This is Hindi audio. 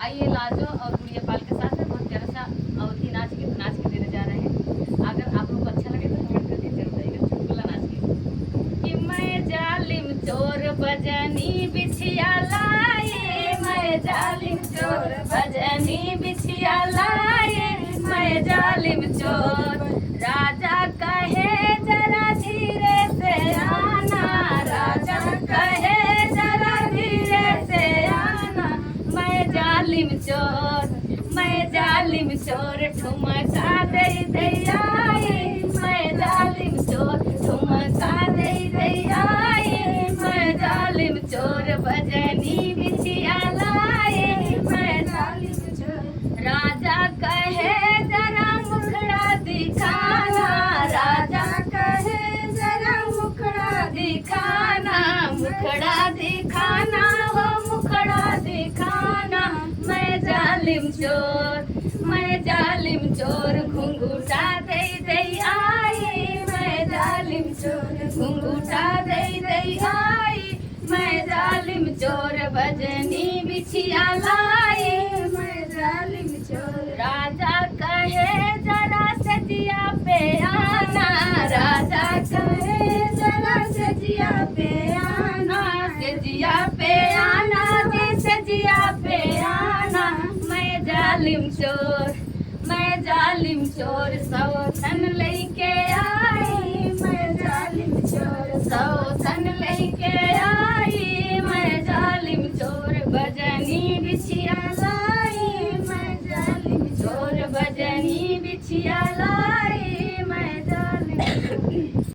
आइए लाजो और गुड़िया पाल के साथ बहुत प्यारा सा अवधी नाच के देने जा रहे हैं। अगर आप लोग को अच्छा लगे तो कमेंट करके जरूर बताइएगा। चुटकुला नाच के कि मैं जालिम चोर बजनी बिछिया लाए, मैं जालिम चोर बजनी बिछिया लाए, मैं जालिम चोर। राजा कहे जरा धीरे से आना, राजा कहे जरा धीरे से आना, मैं जालिम चोर, मैं जालिम चोर ठुमका दे दे आए, मैं जालिम चोर ठुमका दे दे आए, मैं जालिम चोर बजनी बिछिया लाए, मैं जालिम चोर। राजा कहे जरा मुखड़ा दिखाना, राजा कहे जरा मुखड़ा दिखाना, मुखड़ा दिखाना हो मुखड़ा दिखाना, मैं जालिम चोर, मैं जालिम चोर घुंघूटा दे दे आए, मैं जालिम चोर घुंघूटा दे दे आए, मैं जालिम चोर बजनी बिछिया लाए, मैं जालिम चोर। राजा कहे जरा सजिया पे आना, राजा कहे जरा सजिया पे आना, सजिया पे आना जी सजिया पे आना, मैं जालिम चोर, मैं जालिम चोर सौतन लेके आ